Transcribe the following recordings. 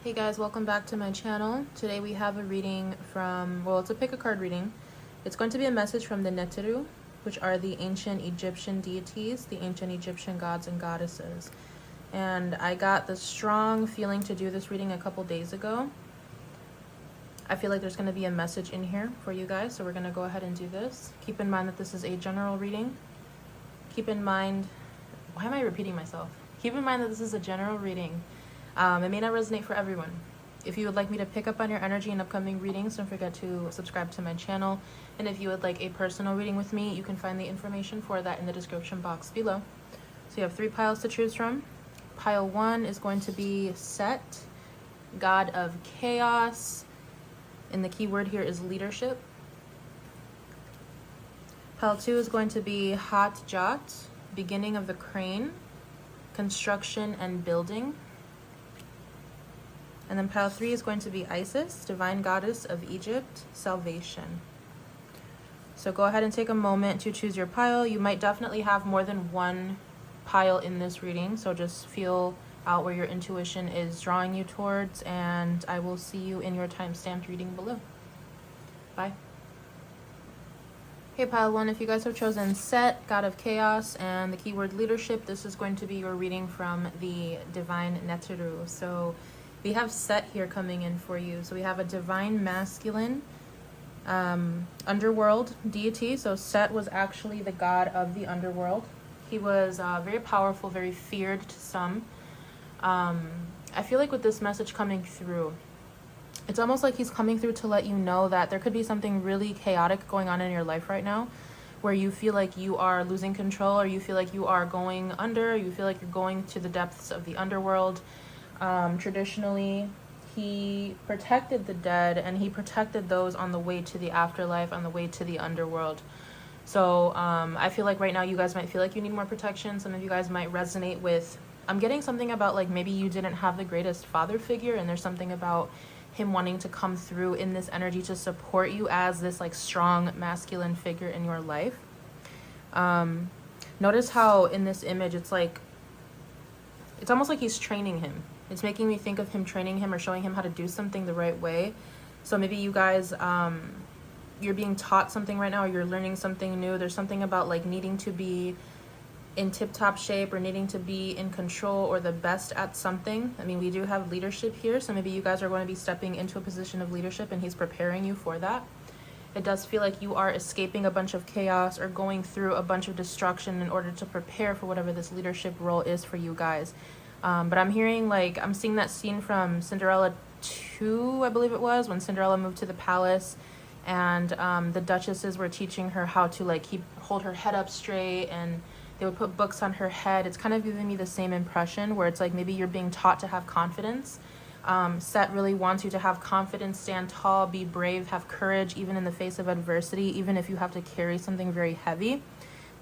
Hey guys, welcome back to my channel. Today we have a reading from, well, it's a pick a card reading. It's going to be a message from the Neteru, which are the ancient Egyptian deities, the ancient Egyptian gods and goddesses. And I got the strong feeling to do this reading a couple days ago. I feel like there's going to be a message in here for you guys, so we're going to go ahead and do this. Keep in mind that this is a general reading. Keep in mind, why am I repeating myself? Keep in mind that this is a general reading. It may not resonate for everyone. If you would like me to pick up on your energy in upcoming readings, don't forget to subscribe to my channel. And if you would like a personal reading with me, you can find the information for that in the description box below. So you have 3 piles to choose from. Pile 1 is going to be Set, God of Chaos, and the key word here is leadership. Pile 2 is going to be Hat Jat, beginning of the crane, construction and building. And then pile 3 is going to be Isis, divine goddess of Egypt, salvation. So go ahead and take a moment to choose your pile. You might definitely have more than one pile in this reading, so just feel out where your intuition is drawing you towards, and I will see you in your time-stamped reading below. Bye. Okay, pile 1, if you guys have chosen Set, God of Chaos, and the keyword leadership, this is going to be your reading from the divine Neteru. So we have Set here coming in for you. So we have a divine masculine underworld deity. So Set was actually the god of the underworld. He was very powerful, very feared to some. I feel like with this message coming through, it's almost like he's coming through to let you know that there could be something really chaotic going on in your life right now, where you feel like you are losing control, or you feel like you are going under, or you feel like you're going to the depths of the underworld. Traditionally, he protected the dead, and he protected those on the way to the afterlife, on the way to the underworld. So I feel like right now you guys might feel like you need more protection. Some of you guys might resonate with, I'm getting something about like maybe you didn't have the greatest father figure, and there's something about him wanting to come through in this energy to support you as this like strong masculine figure in your life. Notice how in this image it's like, it's almost like he's training him. It's making me think of him training him or showing him how to do something the right way. So maybe you guys, you're being taught something right now, or you're learning something new. There's something about like needing to be in tip-top shape, or needing to be in control or the best at something. I mean, we do have leadership here, so maybe you guys are going to be stepping into a position of leadership, and he's preparing you for that. It does feel like you are escaping a bunch of chaos or going through a bunch of destruction in order to prepare for whatever this leadership role is for you guys. But I'm hearing, like, I'm seeing that scene from Cinderella 2, I believe it was, when Cinderella moved to the palace, and the duchesses were teaching her how to like hold her head up straight, and they would put books on her head. It's kind of giving me the same impression, where it's like maybe you're being taught to have confidence. Set really wants you to have confidence, stand tall, be brave, have courage, even in the face of adversity, even if you have to carry something very heavy,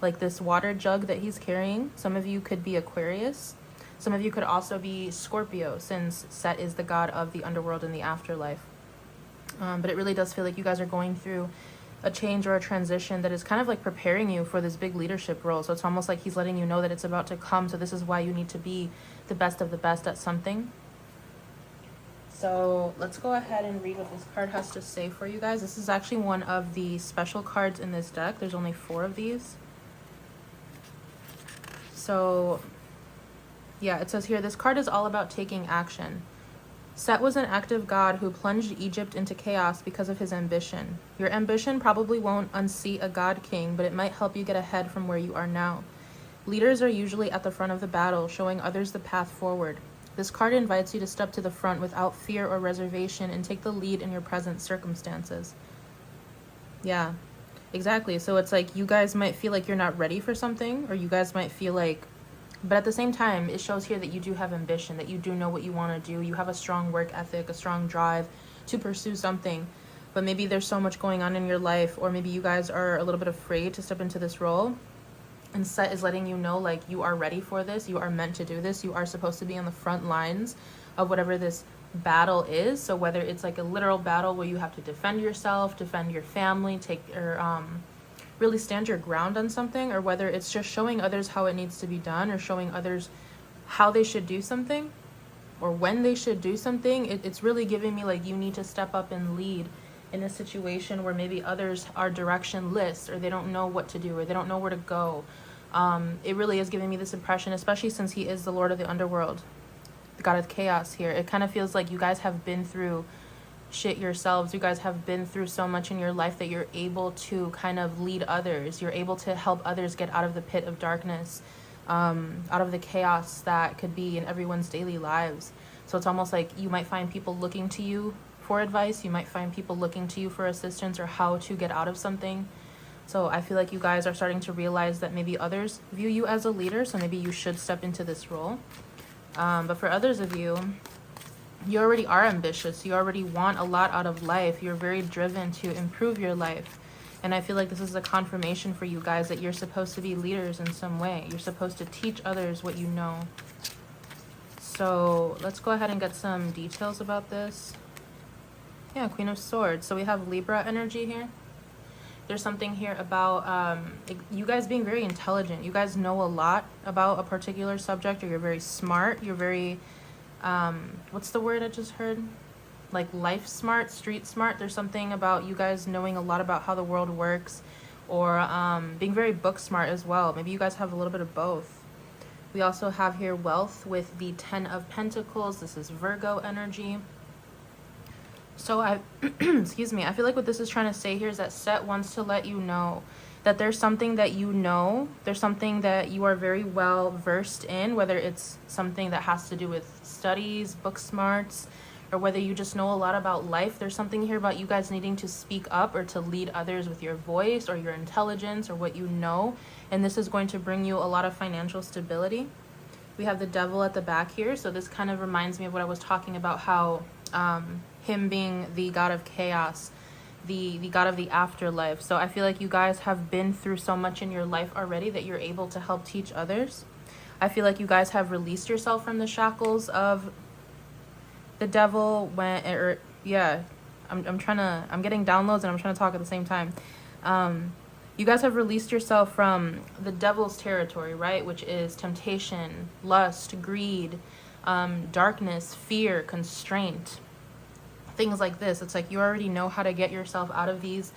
like this water jug that he's carrying. Some of you could be Aquarius. Some of you could also be Scorpio, since Set is the god of the underworld and the afterlife. But it really does feel like you guys are going through a change or a transition that is kind of like preparing you for this big leadership role. So it's almost like he's letting you know that it's about to come. So this is why you need to be the best of the best at something. So let's go ahead and read what this card has to say for you guys. This is actually one of the special cards in this deck. There's only 4 of these. So yeah, it says here, this card is all about taking action. Set was an active god who plunged Egypt into chaos because of his ambition. Your ambition probably won't unseat a god king, but it might help you get ahead from where you are now. Leaders are usually at the front of the battle, showing others the path forward. This card invites you to step to the front without fear or reservation and take the lead in your present circumstances. Yeah, exactly. So it's like you guys might feel like you're not ready for something, or you guys might feel like, but at the same time, it shows here that you do have ambition, that you do know what you want to do. You have a strong work ethic, a strong drive to pursue something. But maybe there's so much going on in your life, or maybe you guys are a little bit afraid to step into this role. And Set is letting you know, like, you are ready for this. You are meant to do this. You are supposed to be on the front lines of whatever this battle is. So whether it's like a literal battle where you have to defend yourself, defend your family, really stand your ground on something, or whether it's just showing others how it needs to be done, or showing others how they should do something, or when they should do something, it's really giving me like you need to step up and lead in a situation where maybe others are directionless, or they don't know what to do, or they don't know where to go. It really is giving me this impression, especially since he is the Lord of the Underworld, the God of Chaos here. It kind of feels like you guys have been through shit yourselves. You guys have been through so much in your life that you're able to kind of lead others. You're able to help others get out of the pit of darkness, out of the chaos that could be in everyone's daily lives. So it's almost like you might find people looking to you for advice. You might find people looking to you for assistance or how to get out of something. So I feel like you guys are starting to realize that maybe others view you as a leader, so maybe you should step into this role. But for others of you, you already are ambitious. You already want a lot out of life. You're very driven to improve your life. And I feel like this is a confirmation for you guys that you're supposed to be leaders in some way. You're supposed to teach others what you know. So let's go ahead and get some details about this. Yeah, Queen of Swords. So we have Libra energy here. There's something here about you guys being very intelligent. You guys know a lot about a particular subject, or you're very smart. You're very, what's the word I just heard? Like life smart, street smart. There's something about you guys knowing a lot about how the world works, or being very book smart as well. Maybe you guys have a little bit of both. We also have here wealth with the 10 of Pentacles. This is Virgo energy. So I, excuse me, I feel like what this is trying to say here is that Set wants to let you know that there's something that you know, there's something that you are very well versed in, whether it's something that has to do with studies, book smarts, or whether you just know a lot about life. There's something here about you guys needing to speak up or to lead others with your voice or your intelligence or what you know. And this is going to bring you a lot of financial stability. We have the Devil at the back here. So this kind of reminds me of what I was talking about, how him being the God of chaos, the God of the afterlife. So I feel like you guys have been through so much in your life already that you're able to help teach others. I feel like you guys have released yourself from the shackles of the devil when, or yeah, I'm getting downloads and I'm trying to talk at the same time. You guys have released yourself from the devil's territory, right? Which is temptation, lust, greed, darkness, fear, constraint, things like this. It's like you already know how to get yourself out of these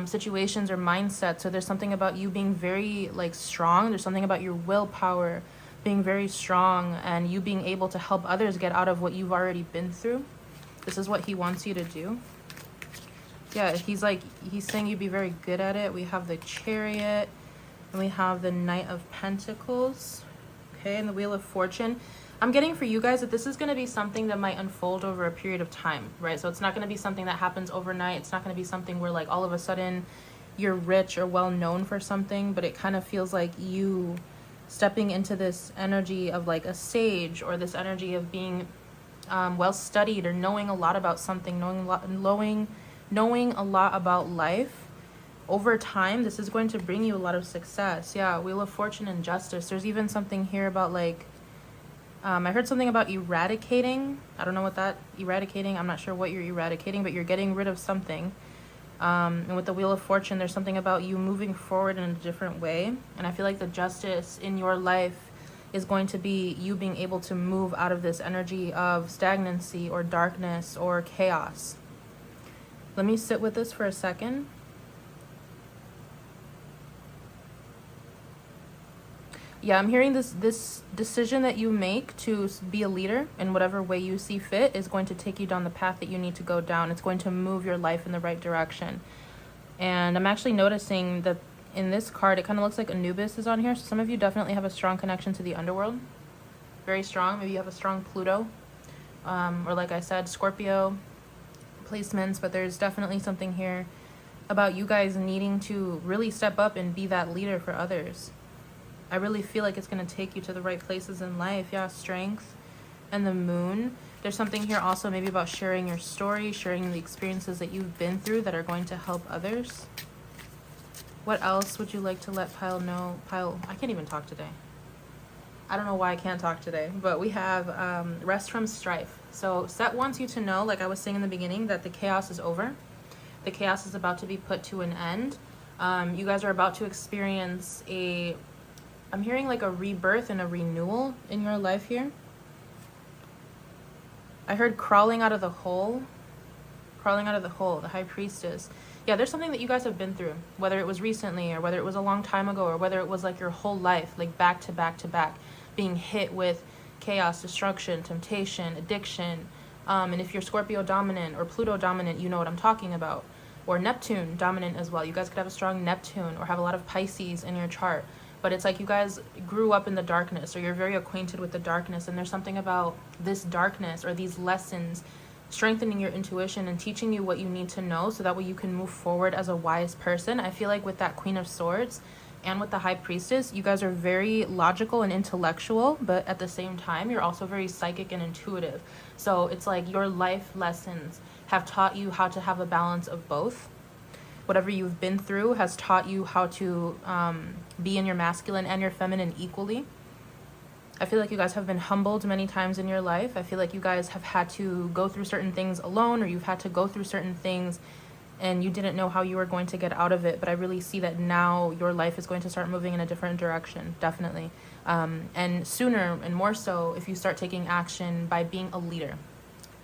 situations or mindsets. So there's something about you being very like strong. There's something about your willpower being very strong, and you being able to help others get out of what you've already been through. This is what he wants you to do. Yeah, he's saying you'd be very good at it. We have the Chariot, and we have the Knight of Pentacles, okay, and the Wheel of Fortune. I'm getting for you guys that this is going to be something that might unfold over a period of time, right? So it's not going to be something that happens overnight. It's not going to be something where like all of a sudden you're rich or well known for something, but it kind of feels like you stepping into this energy of like a sage, or this energy of being well studied, or knowing a lot about something, knowing a lot about life. Over time, this is going to bring you a lot of success. Yeah, Wheel of Fortune and Justice. There's even something here about like, I heard something about eradicating. I don't know what that eradicating. I'm not sure what you're eradicating, but you're getting rid of something. And with the Wheel of Fortune, there's something about you moving forward in a different way. And I feel like the justice in your life is going to be you being able to move out of this energy of stagnancy or darkness or chaos. Let me sit with this for a second. Yeah, I'm hearing this decision that you make to be a leader in whatever way you see fit is going to take you down the path that you need to go down. It's going to move your life in the right direction. And I'm actually noticing that in this card, it kind of looks like Anubis is on here. So some of you definitely have a strong connection to the underworld. Very strong. Maybe you have a strong Pluto. Or like I said, Scorpio placements. But there's definitely something here about you guys needing to really step up and be that leader for others. I really feel like it's going to take you to the right places in life. Yeah, Strength and the Moon. There's something here also maybe about sharing your story, sharing the experiences that you've been through that are going to help others. What else would you like to let Pile know? Pile, I can't even talk today. I don't know why I can't talk today. But we have Rest from Strife. So Set wants you to know, like I was saying in the beginning, that the chaos is over. The chaos is about to be put to an end. You guys are about to experience I'm hearing like a rebirth and a renewal in your life here. I heard crawling out of the hole. Crawling out of the hole, the High Priestess. Yeah, there's something that you guys have been through, whether it was recently or whether it was a long time ago or whether it was like your whole life, like back to back to back, being hit with chaos, destruction, temptation, addiction. And if you're Scorpio dominant or Pluto dominant, you know what I'm talking about. Or Neptune dominant as well. You guys could have a strong Neptune or have a lot of Pisces in your chart. But it's like you guys grew up in the darkness, or you're very acquainted with the darkness. And there's something about this darkness or these lessons strengthening your intuition and teaching you what you need to know so that way you can move forward as a wise person. I feel like with that Queen of Swords and with the High Priestess, you guys are very logical and intellectual, but at the same time, you're also very psychic and intuitive. So it's like your life lessons have taught you how to have a balance of both. Whatever you've been through has taught you how to be in your masculine and your feminine equally. I feel like you guys have been humbled many times in your life. I feel like you guys have had to go through certain things alone, or you've had to go through certain things and you didn't know how you were going to get out of it. But I really see that now your life is going to start moving in a different direction, definitely. And sooner and more so if you start taking action by being a leader.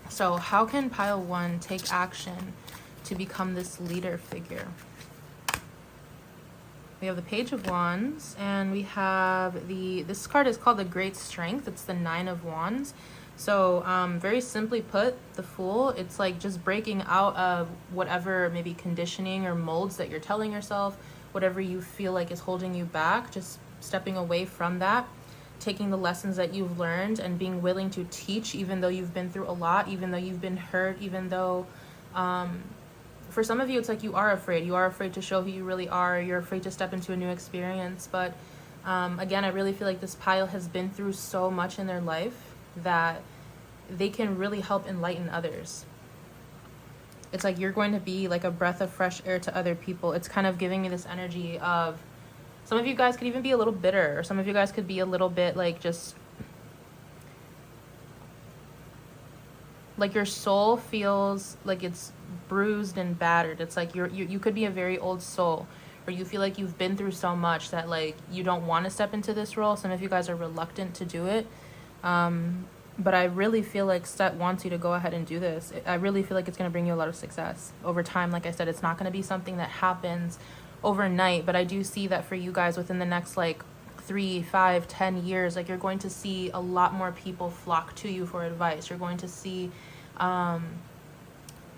So how can pile 1 take action to become this leader figure? We have the Page of Wands, and we have this card is called the Great Strength. It's the 9 of Wands. So very simply put, the Fool, it's like just breaking out of whatever maybe conditioning or molds that you're telling yourself, whatever you feel like is holding you back, just stepping away from that, taking the lessons that you've learned and being willing to teach, even though you've been through a lot, even though you've been hurt, even though for some of you, it's like you are afraid. You are afraid to show who you really are. You're afraid to step into a new experience. But again, I really feel like this pile has been through so much in their life that they can really help enlighten others. It's like you're going to be like a breath of fresh air to other people. It's kind of giving me this energy of, some of you guys could even be a little bitter, or some of you guys could be a little bit like just like your soul feels like it's bruised and battered. It's like you could be a very old soul, or you feel like you've been through so much that like you don't want to step into this role. Some of you guys are reluctant to do it. But I really feel like Set wants you to go ahead and do this. I really feel like it's going to bring you a lot of success over time. Like I said, it's not going to be something that happens overnight, but I do see that for you guys within the next like 3, 5, 10 years, like you're going to see a lot more people flock to you for advice. You're going to see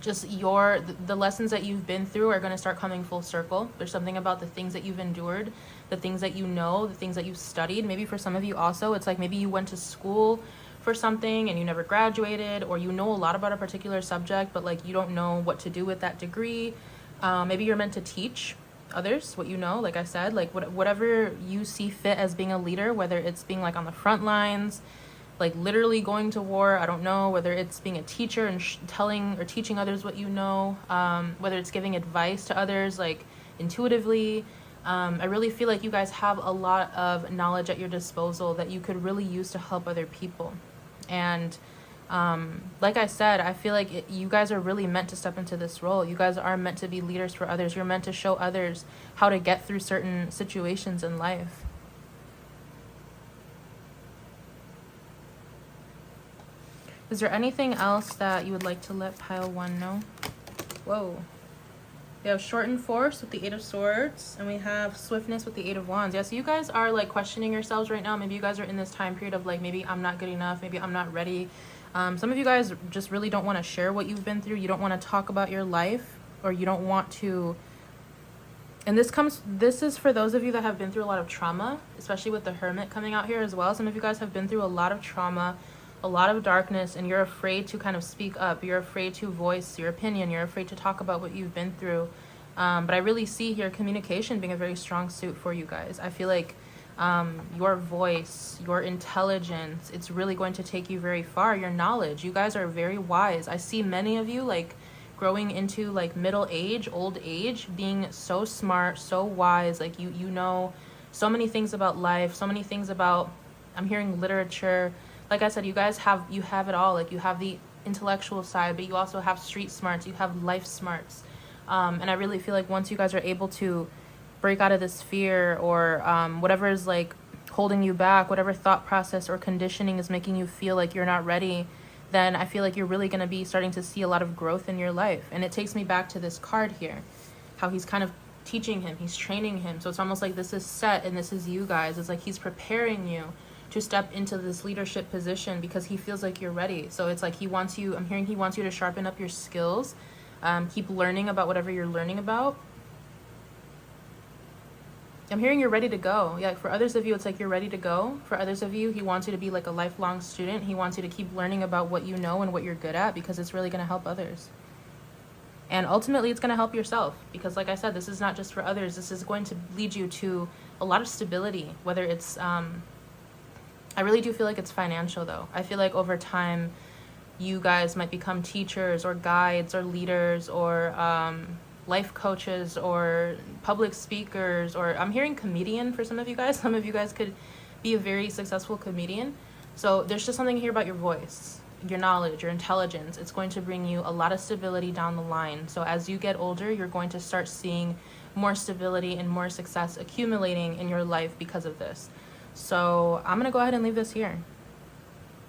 just the lessons that you've been through are going to start coming full circle. There's something about the things that you've endured, the things that you know, the things that you've studied. Maybe for some of you also, it's like maybe you went to school for something and you never graduated, or you know a lot about a particular subject, but like you don't know what to do with that degree. Maybe you're meant to teach others what you know, like I said, like whatever you see fit as being a leader, whether it's being like on the front lines, like literally going to war, I don't know, whether it's being a teacher and telling or teaching others what you know, whether it's giving advice to others like intuitively. I really feel like you guys have a lot of knowledge at your disposal that you could really use to help other people. And like I said, I feel like you guys are really meant to step into this role. You guys are meant to be leaders for others. You're meant to show others how to get through certain situations in life. Is there anything else that you would like to let pile 1 know? Whoa. We have shortened force with the 8 of Swords, and we have swiftness with the 8 of Wands. Yeah, so you guys are like questioning yourselves right now. Maybe you guys are in this time period of like, maybe I'm not good enough, maybe I'm not ready. Some of you guys just really don't want to share what you've been through. You don't want to talk about your life, or you don't want to. And this is for those of you that have been through a lot of trauma, especially with the Hermit coming out here as well. Some of you guys have been through a lot of trauma, a lot of darkness, and you're afraid to kind of speak up. You're afraid to voice your opinion. You're afraid to talk about what you've been through. But I really see here communication being a very strong suit for you guys. I feel like your voice, your intelligence, it's really going to take you very far. Your knowledge, you guys are very wise. I see many of you like growing into like middle age, old age, being so smart, so wise. Like you know so many things about life, so many things about, I'm hearing literature. Like I said, you guys have it all. Like you have the intellectual side, but you also have street smarts, you have life smarts. And I really feel like once you guys are able to break out of this fear, or whatever is like holding you back, whatever thought process or conditioning is making you feel like you're not ready, then I feel like you're really going to be starting to see a lot of growth in your life. And it takes me back to this card here, how he's kind of teaching him, he's training him. So it's almost like this is set and this is you guys. It's like he's preparing you to step into this leadership position because he feels like you're ready. So it's like he wants you, I'm hearing he wants you to sharpen up your skills, keep learning about whatever you're learning about. I'm hearing you're ready to go. Yeah, for others of you, it's like you're ready to go. For others of you, he wants you to be like a lifelong student. He wants you to keep learning about what you know and what you're good at, because it's really going to help others. And ultimately, it's going to help yourself, because like I said, this is not just for others. This is going to lead you to a lot of stability, whether it's, I really do feel like it's financial though. I feel like over time, you guys might become teachers or guides or leaders or life coaches or public speakers, or I'm hearing comedian for some of you guys. Some of you guys could be a very successful comedian. So there's just something here about your voice, your knowledge, your intelligence. It's going to bring you a lot of stability down the line. So as you get older, you're going to start seeing more stability and more success accumulating in your life because of this. So I'm going to go ahead and leave this here.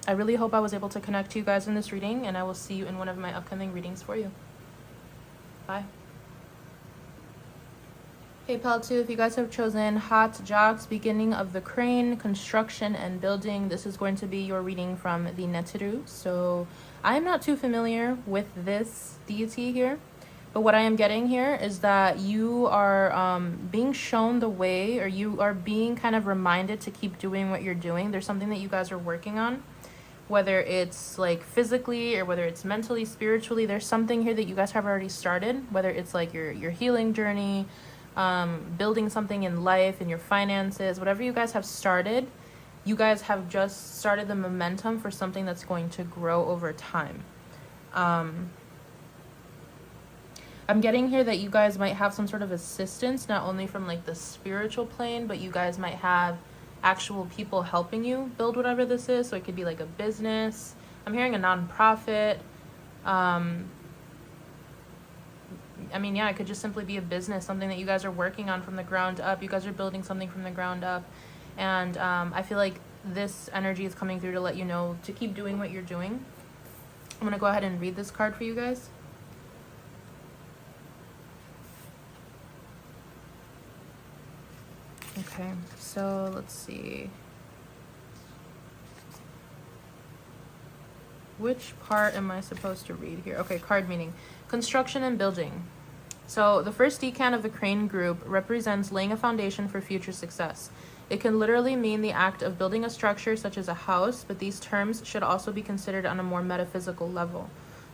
I really hope I was able to connect to you guys in this reading, and I will see you in one of my upcoming readings for you. Bye. Hey, Pal 2, if you guys have chosen Hot Jobs, Beginning of the Crane, Construction and Building, this is going to be your reading from the Neteru. So I am not too familiar with this deity here, but what I am getting here is that you are being shown the way, or you are being kind of reminded to keep doing what you're doing. There's something that you guys are working on, whether it's like physically or whether it's mentally, spiritually. There's something here that you guys have already started, whether it's like your healing journey, building something in life, in your finances, whatever you guys have started, you guys have just started the momentum for something that's going to grow over time. I'm getting here that you guys might have some sort of assistance, not only from like the spiritual plane, but you guys might have actual people helping you build whatever this is. So it could be like a business. I'm hearing a nonprofit. I mean, yeah, it could just simply be a business, something that you guys are working on from the ground up. You guys are building something from the ground up. And I feel like this energy is coming through to let you know to keep doing what you're doing. I'm going to go ahead and read this card for you guys. Okay, so let's see. Which part am I supposed to read here? Okay, card meaning. Construction and building. So the first decan of the crane group represents laying a foundation for future success. It can literally mean the act of building a structure such as a house, but these terms should also be considered on a more metaphysical level.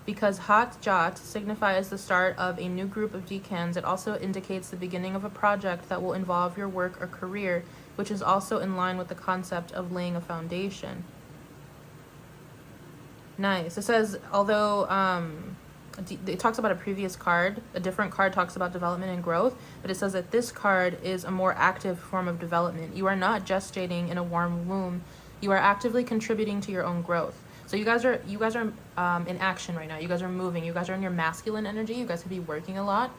Because Hat Jat signifies the start of a new group of decans, it also indicates the beginning of a project that will involve your work or career, which is also in line with the concept of laying a foundation. Nice. It says, although it talks about a previous card, a different card talks about development and growth, but it says that this card is a more active form of development. You are not gestating in a warm womb. You are actively contributing to your own growth. So you guys are in action right now. You guys are moving. You guys are in your masculine energy. You guys could be working a lot.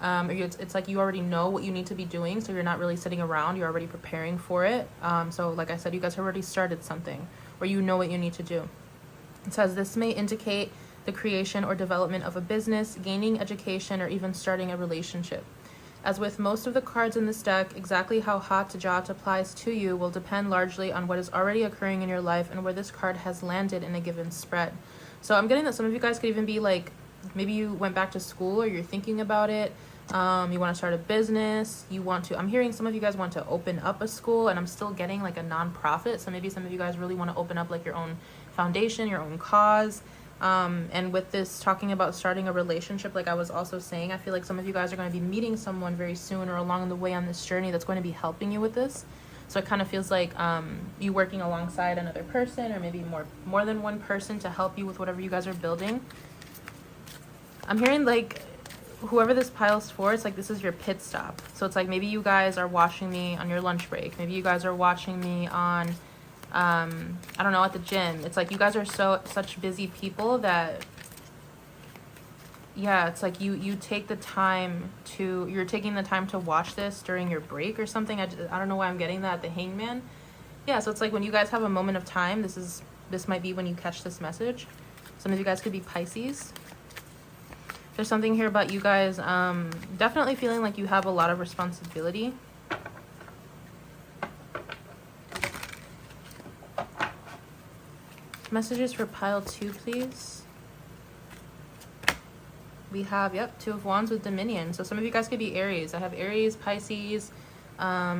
It's like you already know what you need to be doing, so you're not really sitting around. You're already preparing for it. So like I said, you guys have already started something, or you know what you need to do. It says this may indicate the creation or development of a business, gaining education, or even starting a relationship. As with most of the cards in this deck, exactly how Hat Jat applies to you will depend largely on what is already occurring in your life and where this card has landed in a given spread. So I'm getting that some of you guys could even be like, maybe you went back to school or you're thinking about it. You want to start a business. I'm hearing some of you guys want to open up a school, and I'm still getting like a nonprofit. So maybe some of you guys really want to open up like your own foundation, your own cause. And with this talking about starting a relationship, like I was also saying, I feel like some of you guys are going to be meeting someone very soon or along the way on this journey that's going to be helping you with this. So it kind of feels like you working alongside another person, or maybe more than one person to help you with whatever you guys are building. I'm hearing like whoever this pile's for, it's like this is your pit stop. So it's like maybe you guys are watching me on your lunch break. Maybe you guys are watching me on I don't know, at the gym. It's like you guys are such busy people that, yeah, it's like you're taking the time to watch this during your break or something. I don't know why I'm getting that at the Hangman. Yeah, so it's like when you guys have a moment of time, this might be when you catch this message. Some of you guys could be Pisces. There's something here about you guys definitely feeling like you have a lot of responsibility. Messages for pile 2, please. We have, yep, 2 of Wands with Dominion. So some of you guys could be Aries. I have Aries, Pisces. I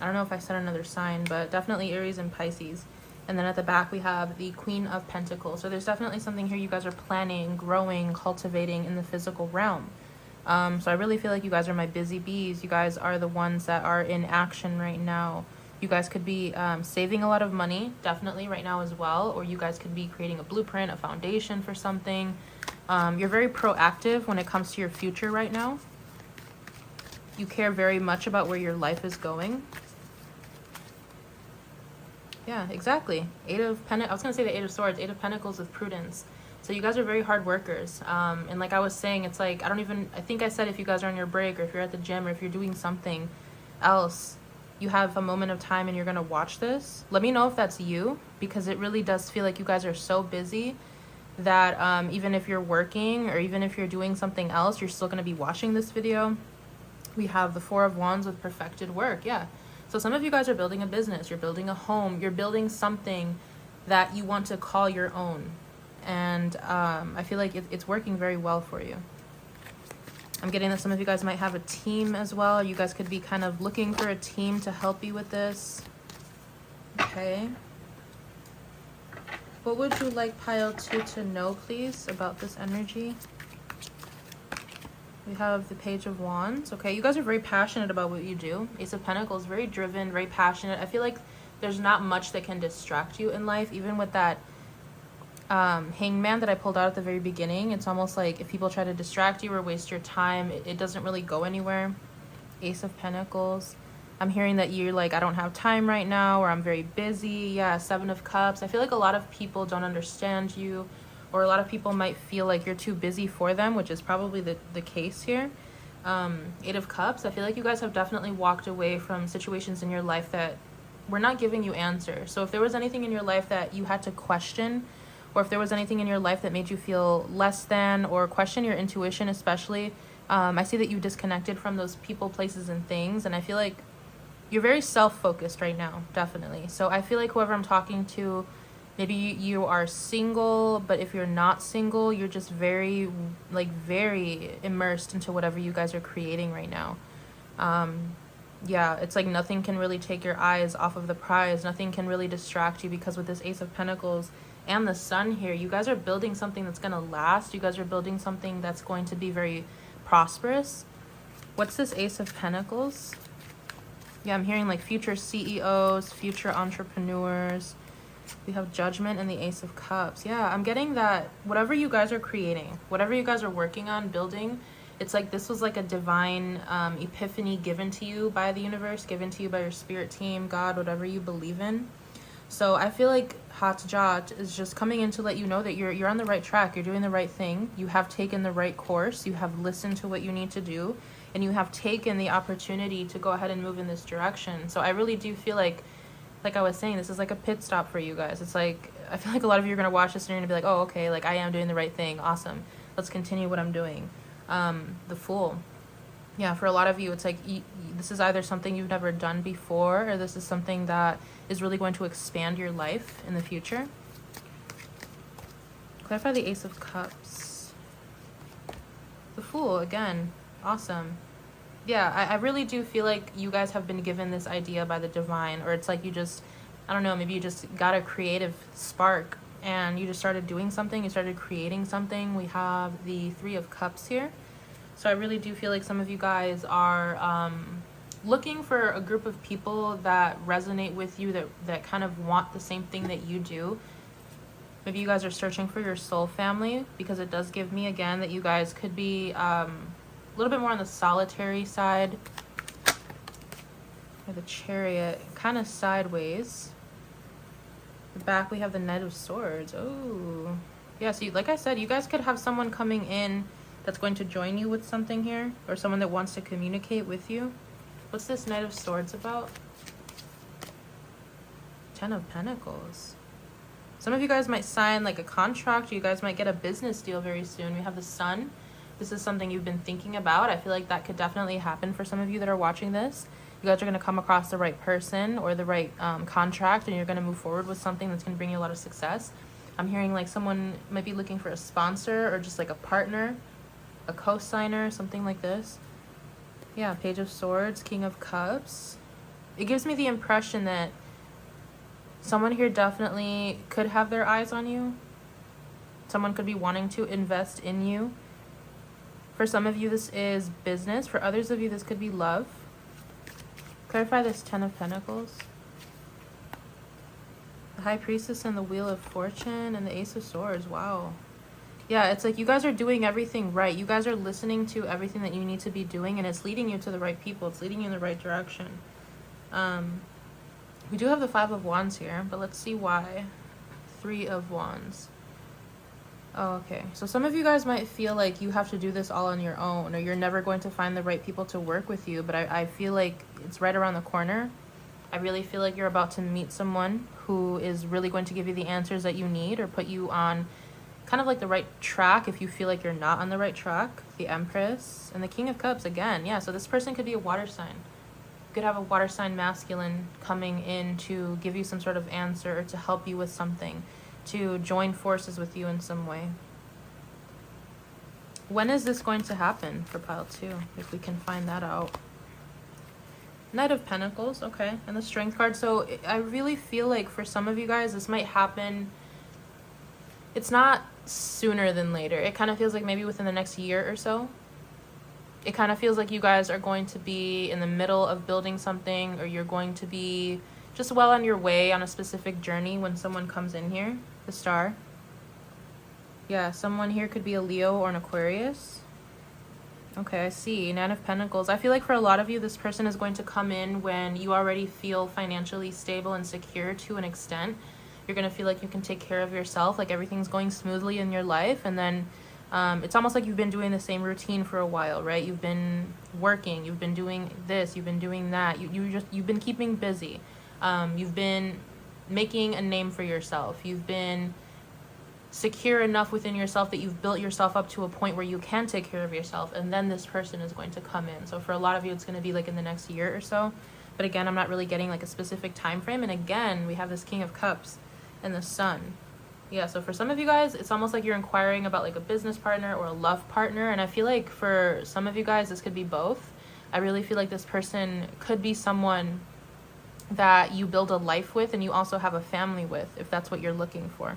don't know if I said another sign, but definitely Aries and Pisces. And then at the back, we have the Queen of Pentacles. So there's definitely something here you guys are planning, growing, cultivating in the physical realm. So I really feel like you guys are my busy bees. You guys are the ones that are in action right now. You guys could be saving a lot of money, definitely right now as well. Or you guys could be creating a blueprint, a foundation for something. You're very proactive when it comes to your future right now. You care very much about where your life is going. Yeah, exactly. I was going to say the 8 of Swords, 8 of Pentacles with Prudence. So you guys are very hard workers. And like I was saying, it's like, I think I said if you guys are on your break or if you're at the gym or if you're doing something else, you have a moment of time and you're going to watch this. Let me know if that's you, because it really does feel like you guys are so busy that even if you're working or even if you're doing something else, you're still going to be watching this video. We have the 4 of Wands with perfected work. Yeah. So some of you guys are building a business, you're building a home, you're building something that you want to call your own. And I feel like it's working very well for you. I'm getting that some of you guys might have a team as well. You guys could be kind of looking for a team to help you with this. Okay. What would you like pile 2 to know, please, about this energy? We have the Page of Wands. Okay, you guys are very passionate about what you do. Ace of Pentacles, very driven, very passionate. I feel like there's not much that can distract you in life, even with that Hangman that I pulled out at the very beginning. It's almost like if people try to distract you or waste your time, it doesn't really go anywhere. Ace of Pentacles. I'm hearing that you're like, I don't have time right now, or I'm very busy. Yeah, 7 of Cups. I feel like a lot of people don't understand you, or a lot of people might feel like you're too busy for them, which is probably the case here. 8 of Cups. I feel like you guys have definitely walked away from situations in your life that were not giving you answers. So if there was anything in your life that you had to question, or if there was anything in your life that made you feel less than, or question your intuition especially, I see that you disconnected from those people, places, and things. And I feel like you're very self-focused right now, definitely. So I feel like whoever I'm talking to, maybe you are single, but if you're not single, you're just very immersed into whatever you guys are creating right now. Yeah, it's like nothing can really take your eyes off of the prize. Nothing can really distract you, because with this Ace of Pentacles and the Sun here, you guys are building something that's going to last. You guys are building something that's going to be very prosperous. What's this Ace of Pentacles? Yeah, I'm hearing like future CEOs, future entrepreneurs. We have Judgment and the Ace of Cups. Yeah, I'm getting that whatever you guys are creating, whatever you guys are working on, building, it's like this was like a divine epiphany given to you by the universe, given to you by your spirit team, God, whatever you believe in. So I feel like Hatjat is just coming in to let you know that you're on the right track. You're doing the right thing. You have taken the right course. You have listened to what you need to do. And you have taken the opportunity to go ahead and move in this direction. So I really do feel like I was saying, this is like a pit stop for you guys. It's like, I feel like a lot of you are going to watch this and you're going to be like, oh, okay, like I am doing the right thing. Awesome. Let's continue what I'm doing. The Fool. Yeah, for a lot of you, it's like this is either something you've never done before, or this is something that is really going to expand your life in the future. Clarify the Ace of Cups. The Fool, again. Awesome. Yeah, I really do feel like you guys have been given this idea by the divine, or it's like you just, I don't know, maybe you just got a creative spark and you just started doing something, you started creating something. We have the 3 of Cups here. So I really do feel like some of you guys are looking for a group of people that resonate with you, that kind of want the same thing that you do. Maybe you guys are searching for your soul family, because it does give me, again, that you guys could be a little bit more on the solitary side. Or the Chariot, kind of sideways. The back, we have the Knight of Swords. Oh, yeah, so like I said, you guys could have someone coming in that's going to join you with something here, or someone that wants to communicate with you. What's this Knight of Swords about? 10 of Pentacles. Some of you guys might sign like a contract. You guys might get a business deal very soon. We have the Sun. This is something you've been thinking about. I feel like that could definitely happen for some of you that are watching this. You guys are going to come across the right person or the right contract, and you're going to move forward with something that's going to bring you a lot of success. I'm hearing like someone might be looking for a sponsor or just like a partner, a co-signer, something like this. Yeah, Page of Swords, King of Cups. It gives me the impression that someone here definitely could have their eyes on you. Someone could be wanting to invest in you. For some of you, this is business. For others of you, this could be love. Clarify this Ten of Pentacles. The High Priestess and the Wheel of Fortune and the Ace of Swords. Wow. Yeah, it's like you guys are doing everything right. You guys are listening to everything that you need to be doing, and it's leading you to the right people. It's leading you in the right direction. We do have the Five of Wands here, but let's see why. Three of Wands. Oh, okay. So some of you guys might feel like you have to do this all on your own, or you're never going to find the right people to work with you, but I feel like it's right around the corner. I really feel like you're about to meet someone who is really going to give you the answers that you need, or put you on kind of like the right track if you feel like you're not on the right track. The Empress and the King of Cups again. Yeah, so this person could be a water sign. You could have a water sign masculine coming in to give you some sort of answer, or to help you with something, to join forces with you in some way. When is this going to happen for pile 2, if we can find that out? Knight of Pentacles, okay, and the Strength card. So I really feel like for some of you guys, this might happen. It's not sooner than later. It kind of feels like maybe within the next year or so. It kind of feels like you guys are going to be in the middle of building something, or you're going to be just well on your way on a specific journey when someone comes in here. The Star. Yeah, someone here could be a Leo or an Aquarius. Okay, I see. Nine of Pentacles. I feel like for a lot of you, this person is going to come in when you already feel financially stable and secure to an extent. You're going to feel like you can take care of yourself, like everything's going smoothly in your life. And then it's almost like you've been doing the same routine for a while, right? You've been working, you've been doing this, you've been doing that. You've been keeping busy. You've been making a name for yourself. You've been secure enough within yourself that you've built yourself up to a point where you can take care of yourself, and then this person is going to come in. So for a lot of you, it's going to be like in the next year or so. But again, I'm not really getting like a specific time frame. And again, we have this King of Cups and the Sun. Yeah, so for some of you guys, it's almost like you're inquiring about like a business partner or a love partner. And I feel like for some of you guys, this could be both. I really feel like this person could be someone that you build a life with, and you also have a family with, if that's what you're looking for.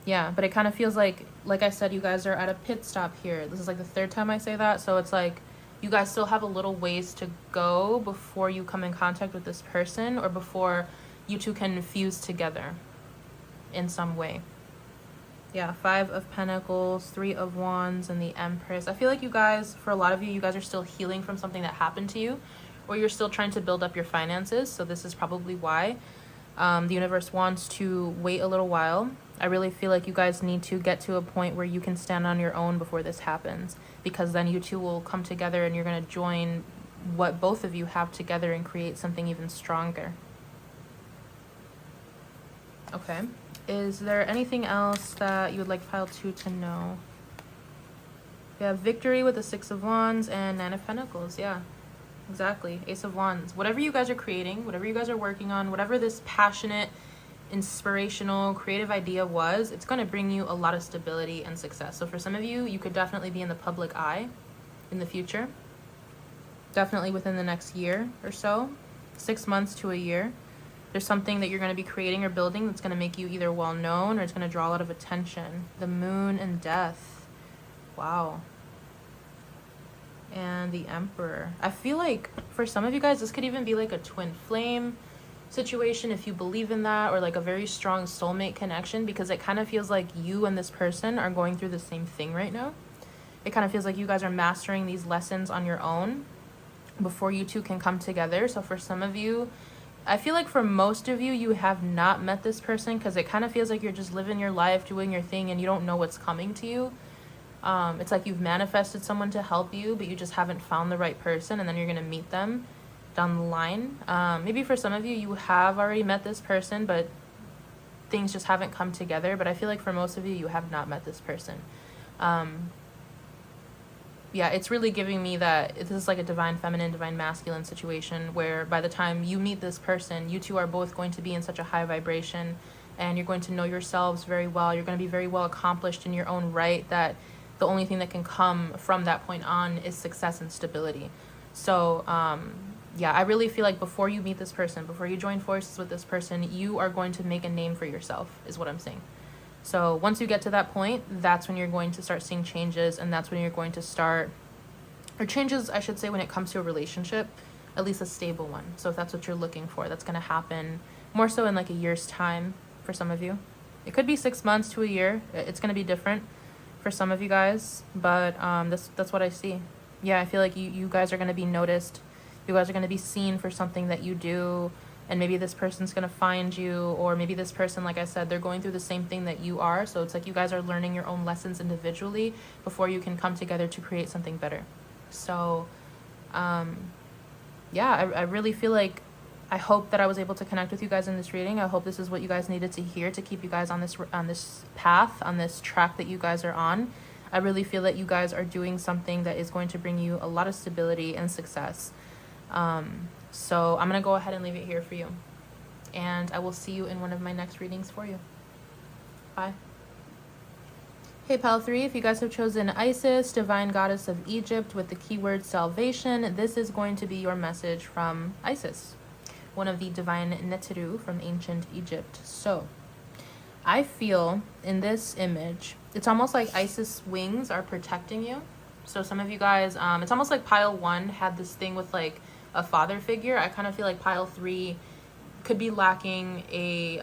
Yeah, but it kind of feels like I said, you guys are at a pit stop here. This is like the third time I say that. So it's like you guys still have a little ways to go before you come in contact with this person, or before you two can fuse together in some way. Yeah, Five of Pentacles, Three of Wands, and the Empress. I feel like you guys, for a lot of you, you guys are still healing from something that happened to you, or you're still trying to build up your finances. So this is probably why the universe wants to wait a little while. I really feel like you guys need to get to a point where you can stand on your own before this happens, because then you two will come together and you're going to join what both of you have together and create something even stronger. Okay. Is there anything else that you would like pile 2 to know? We have Victory with the Six of Wands and Nine of Pentacles. Yeah, exactly. Ace of Wands. Whatever you guys are creating, whatever you guys are working on, whatever this passionate, inspirational, creative idea was, it's going to bring you a lot of stability and success. So for some of you, you could definitely be in the public eye in the future. Definitely within the next year or so, 6 months to a year. There's something that you're going to be creating or building that's going to make you either well known, or it's going to draw a lot of attention. The Moon and Death. Wow. And the Emperor. I feel like for some of you guys, this could even be like a twin flame situation, if you believe in that, or like a very strong soulmate connection, because it kind of feels like you and this person are going through the same thing right now. It kind of feels like you guys are mastering these lessons on your own before you two can come together. So for some of you, I feel like for most of you, you have not met this person, because it kind of feels like you're just living your life, doing your thing, and you don't know what's coming to you. It's like you've manifested someone to help you, but you just haven't found the right person, and then you're going to meet them down the line. Maybe for some of you, you have already met this person, but things just haven't come together. But I feel like for most of you, you have not met this person. Yeah, it's really giving me that this is like a divine feminine, divine masculine situation where by the time you meet this person, you two are both going to be in such a high vibration, and you're going to know yourselves very well. You're going to be very well accomplished in your own right, that the only thing that can come from that point on is success and stability. So, yeah, I really feel like before you meet this person, before you join forces with this person, you are going to make a name for yourself, is what I'm saying. So once you get to that point, that's when you're going to start seeing changes, and that's when you're going to start, or changes, I should say, when it comes to a relationship, at least a stable one. So if that's what you're looking for, that's going to happen more so in like a year's time for some of you. It could be 6 months to a year. It's going to be different for some of you guys, but that's what I see. Yeah, I feel like you guys are going to be noticed. You guys are going to be seen for something that you do. And maybe this person's going to find you, or maybe this person, like I said, they're going through the same thing that you are. So it's like you guys are learning your own lessons individually before you can come together to create something better. So, yeah, I really feel like, I hope that I was able to connect with you guys in this reading. I hope this is what you guys needed to hear to keep you guys on this path, on this track that you guys are on. I really feel that you guys are doing something that is going to bring you a lot of stability and success. So I'm going to go ahead and leave it here for you. And I will see you in one of my next readings for you. Bye. Hey, Pal 3, if you guys have chosen Isis, Divine Goddess of Egypt, with the keyword salvation, this is going to be your message from Isis, one of the divine Neteru from ancient Egypt. So I feel in this image, it's almost like Isis' wings are protecting you. So some of you guys, it's almost like pile 1 had this thing with like a father figure. I kind of feel like pile 3 could be lacking a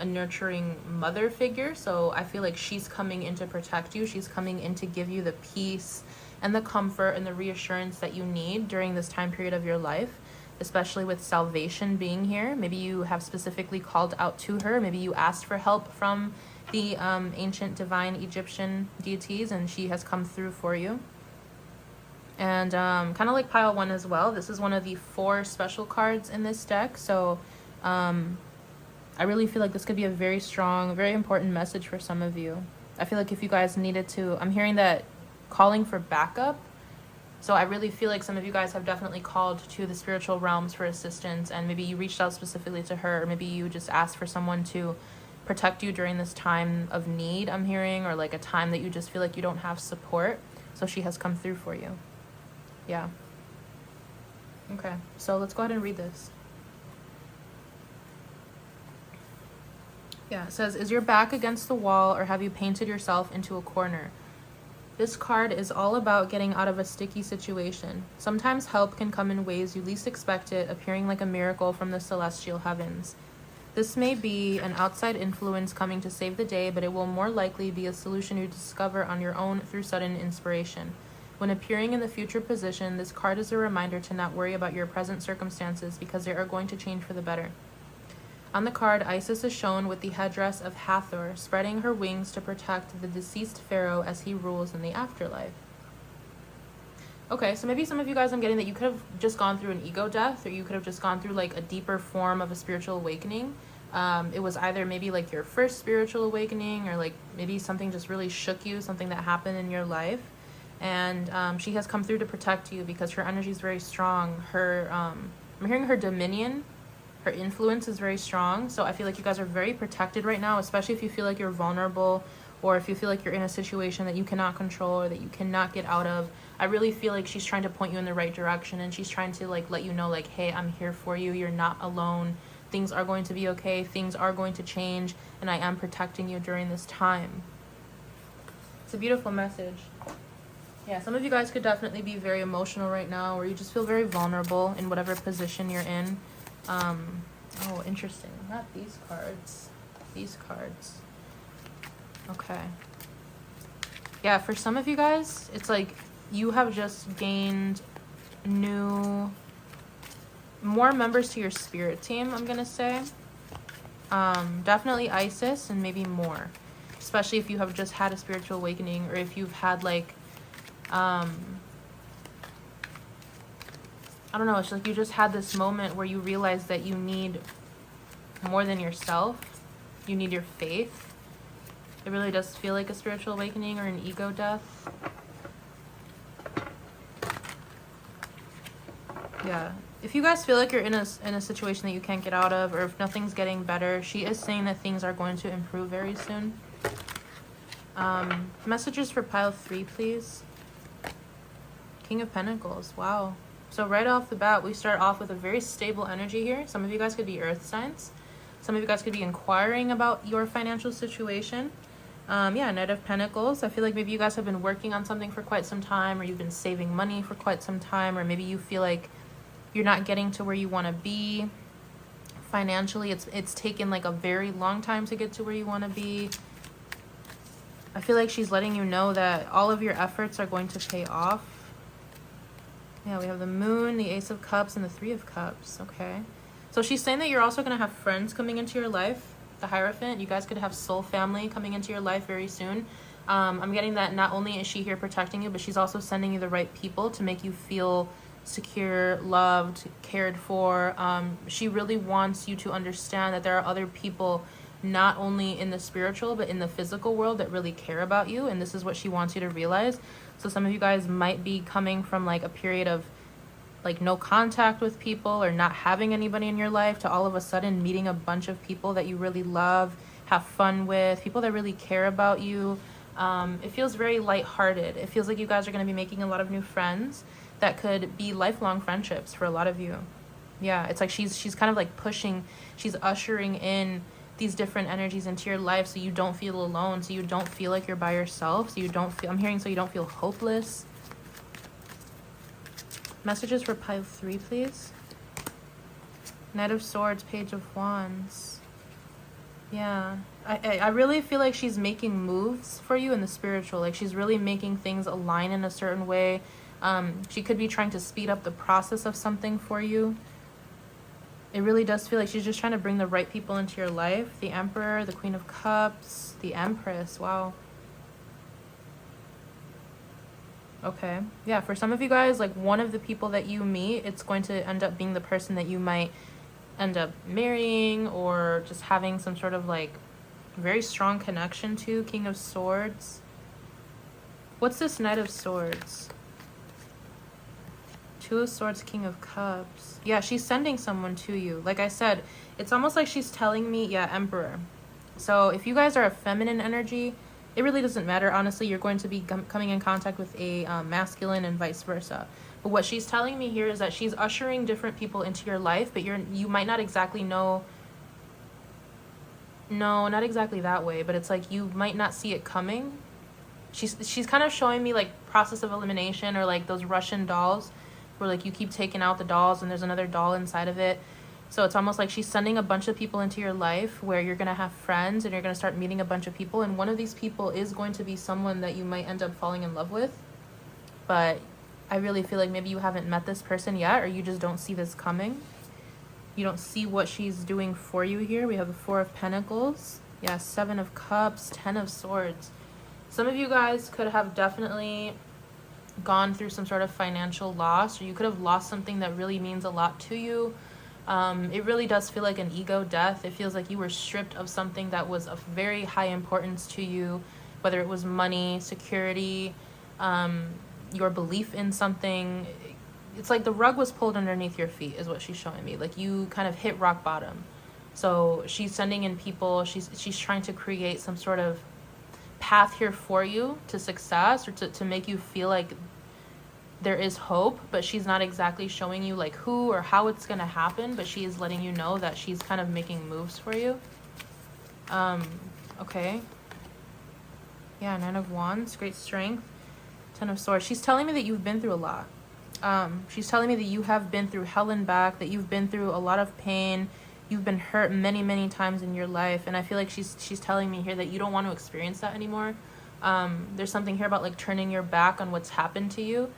nurturing mother figure. So I feel like she's coming in to protect you. She's coming in to give you the peace and the comfort and the reassurance that you need during this time period of your life, especially with salvation being here. Maybe you have specifically called out to her. Maybe you asked for help from the ancient divine Egyptian deities, and she has come through for you. And kind of like pile 1 as well, this is one of the 4 special cards in this deck. So I really feel like this could be a very strong, very important message for some of you. I feel like if you guys needed to, I'm hearing that calling for backup. So I really feel like some of you guys have definitely called to the spiritual realms for assistance, and maybe you reached out specifically to her, or maybe you just asked for someone to protect you during this time of need, I'm hearing, or like a time that you just feel like you don't have support. So she has come through for you. Yeah. Okay, so let's go ahead and read this. Yeah, it says, is your back against the wall, or have you painted yourself into a corner? This card is all about getting out of a sticky situation. Sometimes help can come in ways you least expect it, appearing like a miracle from the celestial heavens. This may be an outside influence coming to save the day, but it will more likely be a solution you discover on your own through sudden inspiration. When appearing in the future position, this card is a reminder to not worry about your present circumstances because they are going to change for the better. On the card, Isis is shown with the headdress of Hathor, spreading her wings to protect the deceased pharaoh as he rules in the afterlife. Okay, so maybe some of you guys, I'm getting that you could have just gone through an ego death, or you could have just gone through like a deeper form of a spiritual awakening. It was either maybe like your first spiritual awakening, or like maybe something just really shook you, something that happened in your life. And she has come through to protect you because her energy is very strong. Her, I'm hearing her dominion, her influence is very strong. So I feel like you guys are very protected right now, especially if you feel like you're vulnerable, or if you feel like you're in a situation that you cannot control or that you cannot get out of. I really feel like she's trying to point you in the right direction, and she's trying to like let you know like, hey, I'm here for you. You're not alone. Things are going to be okay. Things are going to change, and I am protecting you during this time. It's a beautiful message. Yeah, some of you guys could definitely be very emotional right now, or you just feel very vulnerable in whatever position you're in. Oh, interesting. Not these cards. These cards. Okay. Yeah, for some of you guys, it's like you have just gained more members to your spirit team, I'm gonna say. Definitely Isis, and maybe more. Especially if you have just had a spiritual awakening, or if you've had like I don't know, it's like you just had this moment where you realize that you need more than yourself. You need your faith. It really does feel like a spiritual awakening or an ego death. Yeah. If you guys feel like you're in a situation that you can't get out of, or if nothing's getting better, she is saying that things are going to improve very soon. Messages for pile 3, please. King of Pentacles. Wow. So right off the bat, we start off with a very stable energy here. Some of you guys could be earth signs. Some of you guys could be inquiring about your financial situation. Yeah, Knight of Pentacles. I feel like maybe you guys have been working on something for quite some time, or you've been saving money for quite some time, or maybe you feel like you're not getting to where you want to be financially. It's taken like a very long time to get to where you want to be. I feel like she's letting you know that all of your efforts are going to pay off. Yeah, we have the Moon, the Ace of Cups, and the Three of Cups. Okay. So she's saying that you're also going to have friends coming into your life. The Hierophant. You guys could have soul family coming into your life very soon. I'm getting that not only is she here protecting you, but she's also sending you the right people to make you feel secure, loved, cared for. She really wants you to understand that there are other people not only in the spiritual but in the physical world that really care about you, and this is what she wants you to realize. So some of you guys might be coming from like a period of like no contact with people or not having anybody in your life to all of a sudden meeting a bunch of people that you really love, have fun with, people that really care about you. It feels very lighthearted. It feels like you guys are going to be making a lot of new friends that could be lifelong friendships for a lot of you. Yeah, it's like she's kind of like pushing, she's ushering in these different energies into your life so you don't feel alone, so you don't feel like you're by yourself, so you don't feel, I'm hearing, so you don't feel hopeless. Messages for pile 3, please. Knight of Swords, Page of Wands. Yeah, I really feel like she's making moves for you in the spiritual. Like she's really making things align in a certain way. She could be trying to speed up the process of something for you. It really does feel like she's just trying to bring the right people into your life. The Emperor, the Queen of Cups, the Empress. Wow. Okay. Yeah, for some of you guys, like one of the people that you meet, it's going to end up being the person that you might end up marrying or just having some sort of like very strong connection to. King of Swords. What's this Knight of Swords? Two of Swords, King of Cups. Yeah, she's sending someone to you. Like I said, it's almost like she's telling me, yeah, Emperor. So if you guys are a feminine energy, it really doesn't matter. Honestly, you're going to be coming in contact with a masculine and vice versa. But what she's telling me here is that she's ushering different people into your life, but you might not exactly know. No, not exactly that way, but it's like you might not see it coming. She's kind of showing me like process of elimination, or like those Russian dolls where like you keep taking out the dolls and there's another doll inside of it. So it's almost like she's sending a bunch of people into your life where you're going to have friends and you're going to start meeting a bunch of people. And one of these people is going to be someone that you might end up falling in love with. But I really feel like maybe you haven't met this person yet, or you just don't see this coming. You don't see what she's doing for you here. We have the Four of Pentacles. Yeah, Seven of Cups, Ten of Swords. Some of you guys could have definitely gone through some sort of financial loss, or you could have lost something that really means a lot to you. It really does feel like an ego death. It feels like you were stripped of something that was of very high importance to you, whether it was money, security, your belief in something. It's like the rug was pulled underneath your feet is what she's showing me. Like you kind of hit rock bottom. So she's sending in people. She's trying to create some sort of path here for you to success, or to make you feel like there is hope, but she's not exactly showing you like who or how it's going to happen, but she is letting you know that she's kind of making moves for you. Okay. Yeah, Nine of Wands, great strength. Ten of Swords. She's telling me that you've been through a lot. She's telling me that you have been through hell and back, that you've been through a lot of pain. You've been hurt many, many times in your life. And I feel like she's telling me here that you don't want to experience that anymore. There's something here about like turning your back on what's happened to you.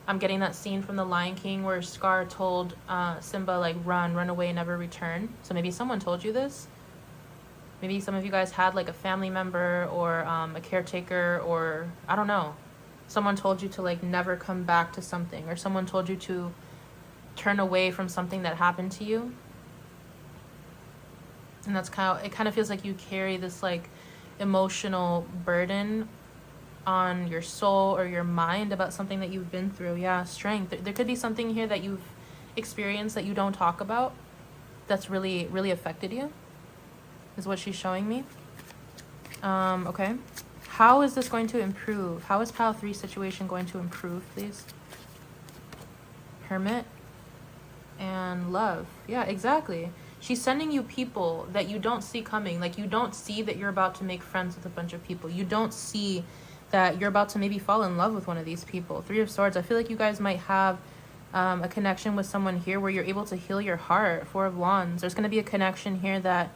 I'm getting that scene from The Lion King where Scar told Simba like run away, never return. So maybe someone told you this. Maybe some of you guys had like a family member or a caretaker, or I don't know. Someone told you to like never come back to something, or someone told you to turn away from something that happened to you. And that's kind of, it kind of feels like you carry this like emotional burden on your soul or your mind about something that you've been through. Yeah, strength. There could be something here that you've experienced that you don't talk about that's really, really affected you, is what she's showing me. Okay. How is this going to improve? How is pile 3 situation going to improve, please? Hermit and love. Yeah, exactly. She's sending you people that you don't see coming. Like, you don't see that you're about to make friends with a bunch of people. You don't see that you're about to maybe fall in love with one of these people. 3 of Swords. I feel like you guys might have a connection with someone here where you're able to heal your heart. 4 of Wands. There's going to be a connection here that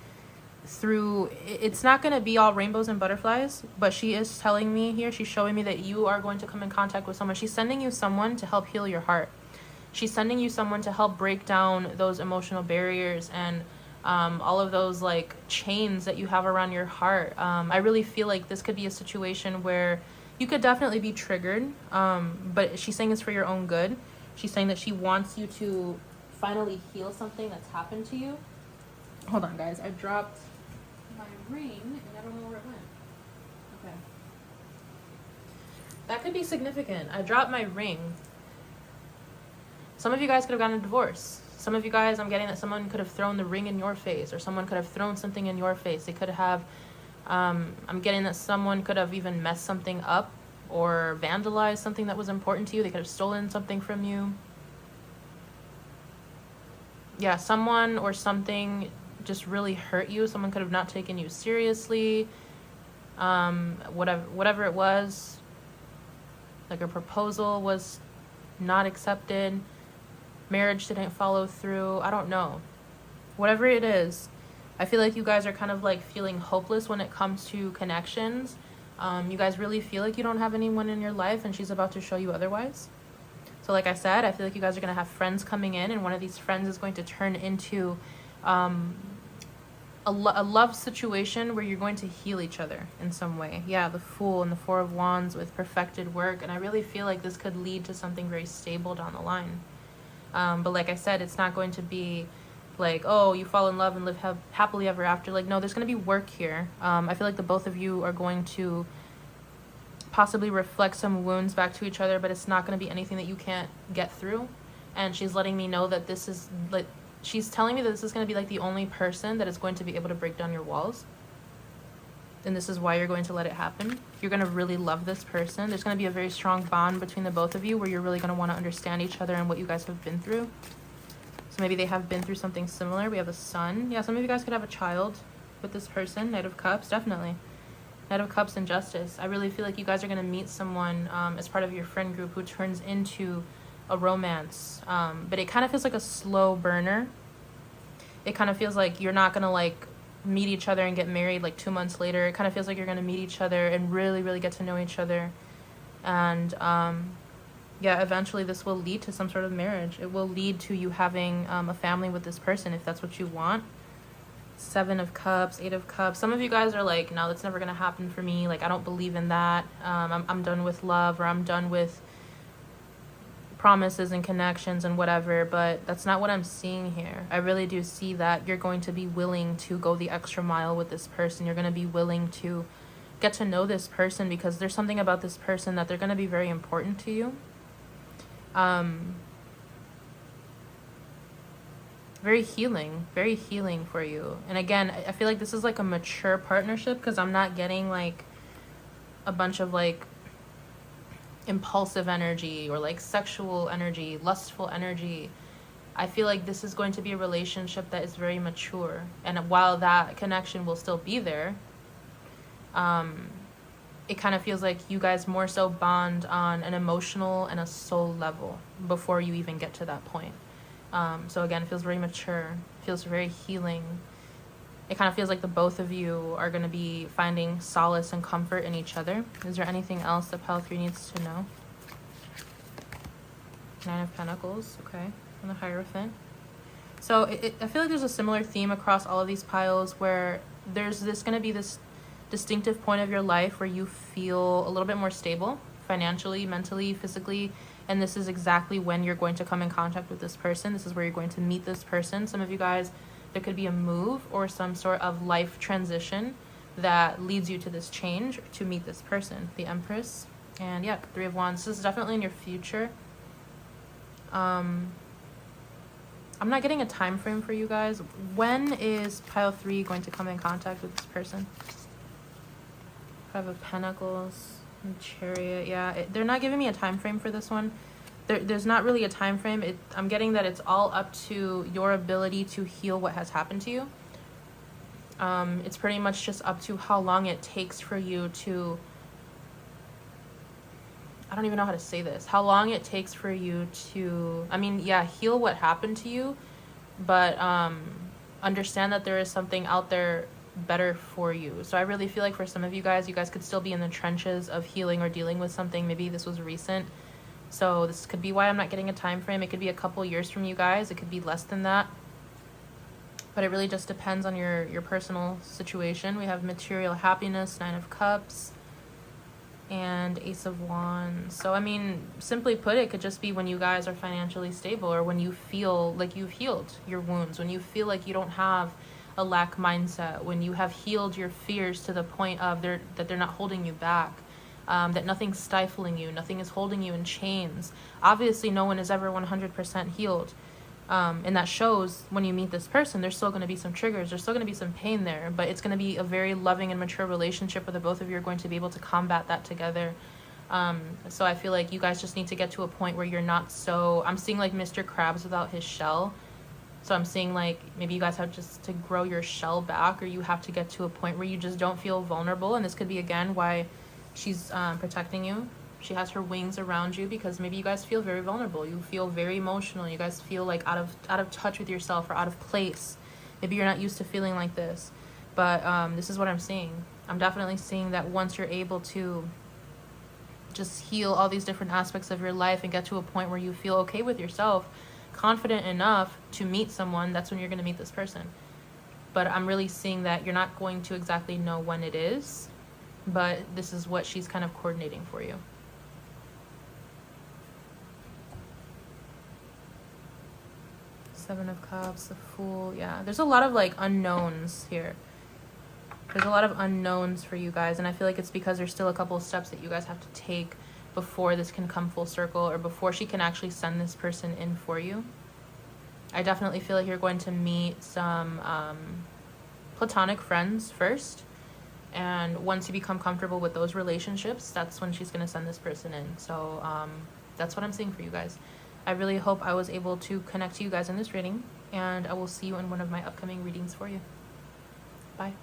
through, it's not going to be all rainbows and butterflies, but she is telling me here, she's showing me that you are going to come in contact with someone. She's sending you someone to help heal your heart. She's sending you someone to help break down those emotional barriers and all of those like chains that you have around your heart. I really feel like this could be a situation where you could definitely be triggered, but she's saying it's for your own good. She's saying that she wants you to finally heal something that's happened to you. Hold on, guys. I dropped my ring and I don't know where it went. Okay. That could be significant. I dropped my ring. Some of you guys could have gotten a divorce. Some of you guys, I'm getting that someone could have thrown the ring in your face, or someone could have thrown something in your face. They could have, I'm getting that someone could have even messed something up or vandalized something that was important to you. They could have stolen something from you. Yeah, someone or something just really hurt you. Someone could have not taken you seriously. Whatever it was, like a proposal was not accepted. Marriage didn't follow through. I don't know. Whatever it is, I feel like you guys are kind of like feeling hopeless when it comes to connections. You guys really feel like you don't have anyone in your life, and she's about to show you otherwise. So like I said, I feel like you guys are going to have friends coming in, and one of these friends is going to turn into a love situation where you're going to heal each other in some way. Yeah, the Fool and the 4 of Wands with perfected work. And I really feel like this could lead to something very stable down the line. But like I said, it's not going to be like, oh, you fall in love and live happily ever after. Like, no, there's going to be work here. I feel like the both of you are going to possibly reflect some wounds back to each other, but it's not going to be anything that you can't get through. And she's letting me know that this is like, she's telling me that this is going to be like the only person that is going to be able to break down your walls. And this is why you're going to let it happen. You're going to really love this person. There's going to be a very strong bond between the both of you where you're really going to want to understand each other and what you guys have been through. So maybe they have been through something similar. We have a Sun. Yeah, some of you guys could have a child with this person. Knight of Cups, definitely. Knight of Cups and Justice. I really feel like you guys are going to meet someone as part of your friend group who turns into a romance. But it kind of feels like a slow burner. It kind of feels like you're not going to like meet each other and get married like 2 months later. It kind of feels like you're going to meet each other and really, really get to know each other. And yeah, eventually this will lead to some sort of marriage. It will lead to you having a family with this person if that's what you want. 7 of Cups, 8 of Cups. Some of you guys are like, no, that's never going to happen for me. Like, I don't believe in that. I'm done with love, or I'm done with promises and connections and whatever, but that's not what I'm seeing here. I really do see that you're going to be willing to go the extra mile with this person. You're going to be willing to get to know this person because there's something about this person that they're going to be very important to you. Very healing for you. And again, I feel like this is like a mature partnership because I'm not getting like a bunch of like impulsive energy or like sexual energy, lustful energy. I feel like this is going to be a relationship that is very mature. And while that connection will still be there, it kind of feels like you guys more so bond on an emotional and a soul level before you even get to that point. So again, it feels very mature, feels very healing. It kind of feels like the both of you are going to be finding solace and comfort in each other. Is there anything else that Pile 3 needs to know? 9 of Pentacles, okay, and the Hierophant. So I feel like there's a similar theme across all of these piles where there's going to be this distinctive point of your life where you feel a little bit more stable financially, mentally, physically, and this is exactly when you're going to come in contact with this person. This is where you're going to meet this person. Some of you guys, there could be a move or some sort of life transition that leads you to this change to meet this person. The Empress. And yeah, Three of Wands. This is definitely in your future. I'm not getting a time frame for you guys. When is pile 3 going to come in contact with this person? Five of Pentacles and Chariot. Yeah, they're not giving me a time frame for this one. There's not really a time frame. I'm getting that it's all up to your ability to heal what has happened to you. It's pretty much just up to how long it takes for you to, I don't even know how to say this, how long it takes for you to, I mean, yeah, heal what happened to you, but understand that there is something out there better for you. So I really feel like for some of you guys could still be in the trenches of healing or dealing with something. Maybe this was recent. So this could be why I'm not getting a time frame. It could be a couple years from you guys. It could be less than that. But it really just depends on your personal situation. We have material happiness, Nine of Cups, and Ace of Wands. So, I mean, simply put, it could just be when you guys are financially stable, or when you feel like you've healed your wounds, when you feel like you don't have a lack mindset, when you have healed your fears to the point of that they're not holding you back, that nothing's stifling you, nothing is holding you in chains. Obviously, no one is ever 100% healed. And that shows when you meet this person, there's still going to be some triggers, there's still going to be some pain there, but it's going to be a very loving and mature relationship where the both of you are going to be able to combat that together. So I feel like you guys just need to get to a point where you're not so, I'm seeing like Mr. Krabs without his shell. So I'm seeing like maybe you guys have just to grow your shell back, or you have to get to a point where you just don't feel vulnerable. And this could be, again, why she's protecting you. She has her wings around you because maybe you guys feel very vulnerable. You feel very emotional. You guys feel like out of touch with yourself, or out of place. Maybe you're not used to feeling like this. But this is what I'm seeing. I'm definitely seeing that once you're able to just heal all these different aspects of your life and get to a point where you feel okay with yourself, confident enough to meet someone, that's when you're going to meet this person. But I'm really seeing that you're not going to exactly know when it is, but this is what she's kind of coordinating for you. Seven of Cups, the Fool. Yeah, there's a lot of like unknowns here. There's a lot of unknowns for you guys, and I feel like it's because there's still a couple of steps that you guys have to take before this can come full circle, or before she can actually send this person in for you. I definitely feel like you're going to meet some platonic friends first, and once you become comfortable with those relationships, that's when she's going to send this person in. So that's what I'm seeing for you guys. I really hope I was able to connect to you guys in this reading, and I will see you in one of my upcoming readings for you. Bye.